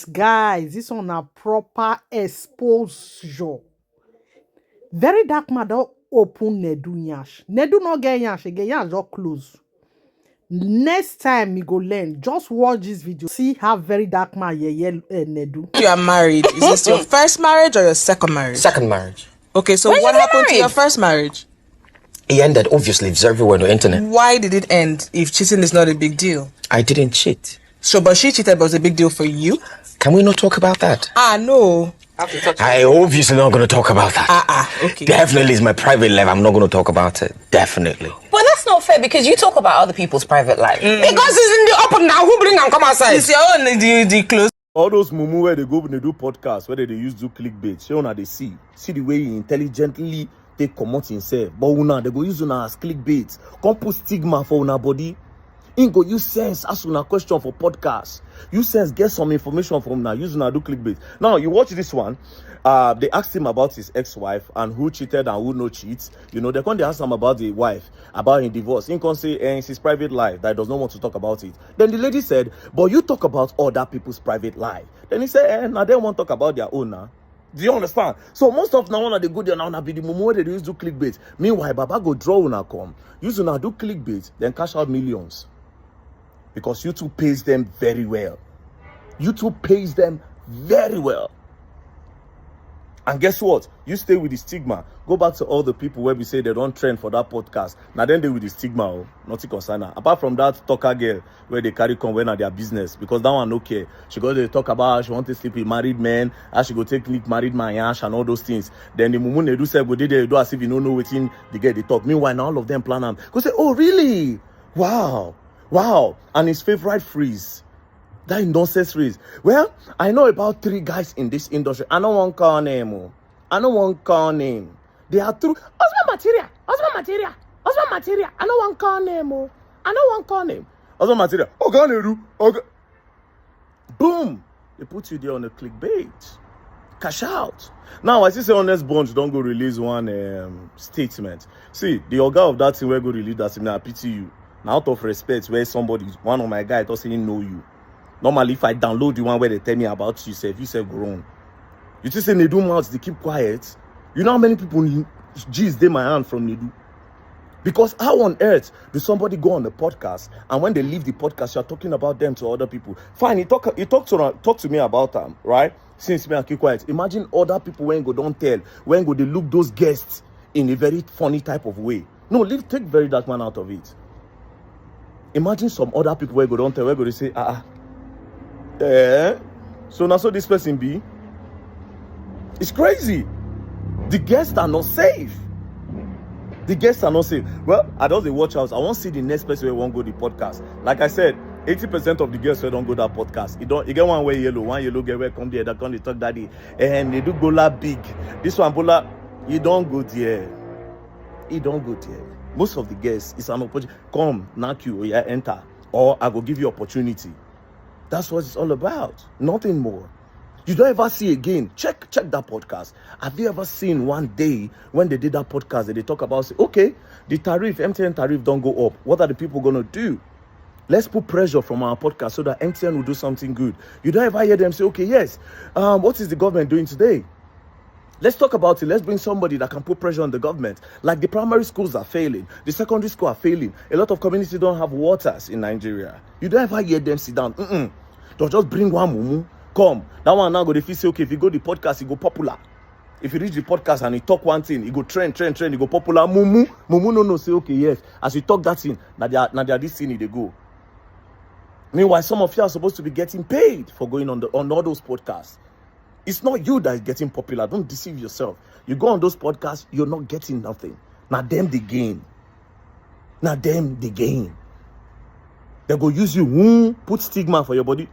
Guys, this one a proper exposure. Very dark man don open Nedu nyash. Nedu no get nyash again, nyash just close. Next time we go learn, just watch this video. See how very dark man Nedu. You are married. Is this your first marriage or your second marriage? Second marriage. Okay, so what happened to your first marriage? It ended, obviously. It's everywhere on the internet. Why did it end if cheating is not a big deal? I didn't cheat. So, but she cheated, but it was a big deal for you? Can we not talk about that? No. I obviously not going to talk about that. Okay. Definitely is my private life. I'm not going to talk about it. Definitely. But that's not fair because you talk about other people's private life. Because it's in the open now. Who bring and come outside? It's your own the close. All those mumu where they go when they do podcasts, where they use do clickbait, show now they see the way he intelligently take commot himself. But una they go use una as clickbait, come put stigma for una body. In go use sense ask una question for podcast. Use sense get some information from now. Use una do clickbait. Now you watch this one. They asked him about his ex-wife and who cheated and who no cheats. You know, they ask him about the wife, about his divorce. He can say it's his private life that he does not want to talk about it. Then the lady said, but you talk about other people's private life. Then he said, now they won't talk about their own now. Do you understand? So most of now they go there now be the moment they use do clickbait. Meanwhile, Baba go draw una come. Use una do clickbait, then cash out millions. Because YouTube pays them very well. YouTube pays them very well. And guess what? You stay with the stigma. Go back to all the people where we say they don't trend for that podcast. Now then they with the stigma, nothing concern her. Apart from that talker girl where they carry come when at their business. Because that one okay. She go to talk about how she want to sleep with married men, how she go take married man yash and all those things. Then the mumu Nedu said, go they do as if you don't know within the get the talk. Meanwhile, now all of them plan them. Go say, oh really? Wow. And his favorite phrase. That nonsense phrase. Well, I know about 3 guys in this industry. I don't want call name. I don't want call name. They are true. Husband material. I don't want call name. I don't want call name. Husband material. Okay, Nedu. Okay. Boom. They put you there on a clickbait. Cash out. Now, I see say Honest Bunch don't go release one statement. See, the organ of that thing will go release that statement. I pity you. Now, out of respect, where somebody, one of my guys, doesn't know you. Normally, if I download the one where they tell me about you say grown. You just say Nedu mouths, they keep quiet. You know how many people G's they my hand from Nedu? Because how on earth do somebody go on the podcast and when they leave the podcast, you're talking about them to other people? Fine, you talk to me about them, right? Since me I keep quiet. Imagine other people when go don't tell, when go they look those guests in a very funny type of way. No, take very dark man out of it. Imagine some other people where go don't tell, where go they say, so now so this person be. It's crazy. The guests are not safe. Well, I don't watch out. I won't see the next person who won't go to the podcast. Like I said, 80% of the guests who don't go to that podcast. You get one yellow girl where come there, that come they talk daddy. And they do gola big. This one bola, you don't go there. Most of the guests, it's an opportunity. Come, knock you, or yeah, enter. Or I will give you opportunity. That's what it's all about. Nothing more. You don't ever see again. Check that podcast. Have you ever seen one day when they did that podcast that they talk about, say, okay, the MTN tariff don't go up. What are the people going to do? Let's put pressure from our podcast so that MTN will do something good. You don't ever hear them say, okay, yes, what is the government doing today? Let's talk about it. Let's bring somebody that can put pressure on the government. Like the primary schools are failing. The secondary schools are failing. A lot of communities don't have waters in Nigeria. You don't ever hear them sit down. They'll just bring one mumu. Come. That one now go to say, okay, if you go the podcast, it go popular. If you reach the podcast and you talk one thing, it go trend, it go popular. Mumu no say, okay, yes. As you talk that thing, now they are this thing, they go. Meanwhile, some of you are supposed to be getting paid for going on all those podcasts. It's not you that is getting popular. Don't deceive yourself. You go on those podcasts, you're not getting nothing. Now them the gain. They go use you, put stigma for your body.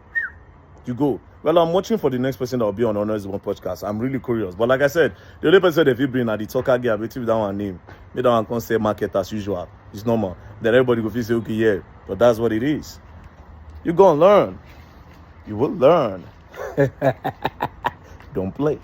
You go. Well, I'm watching for the next person that will be on Honest One podcast. I'm really curious. But like I said, the only person that you bring at the talker guy, with that one name. Make that one can say market as usual. It's normal. Then everybody go feel say, okay, yeah. But that's what it is. You go and learn. You will learn. Don't play.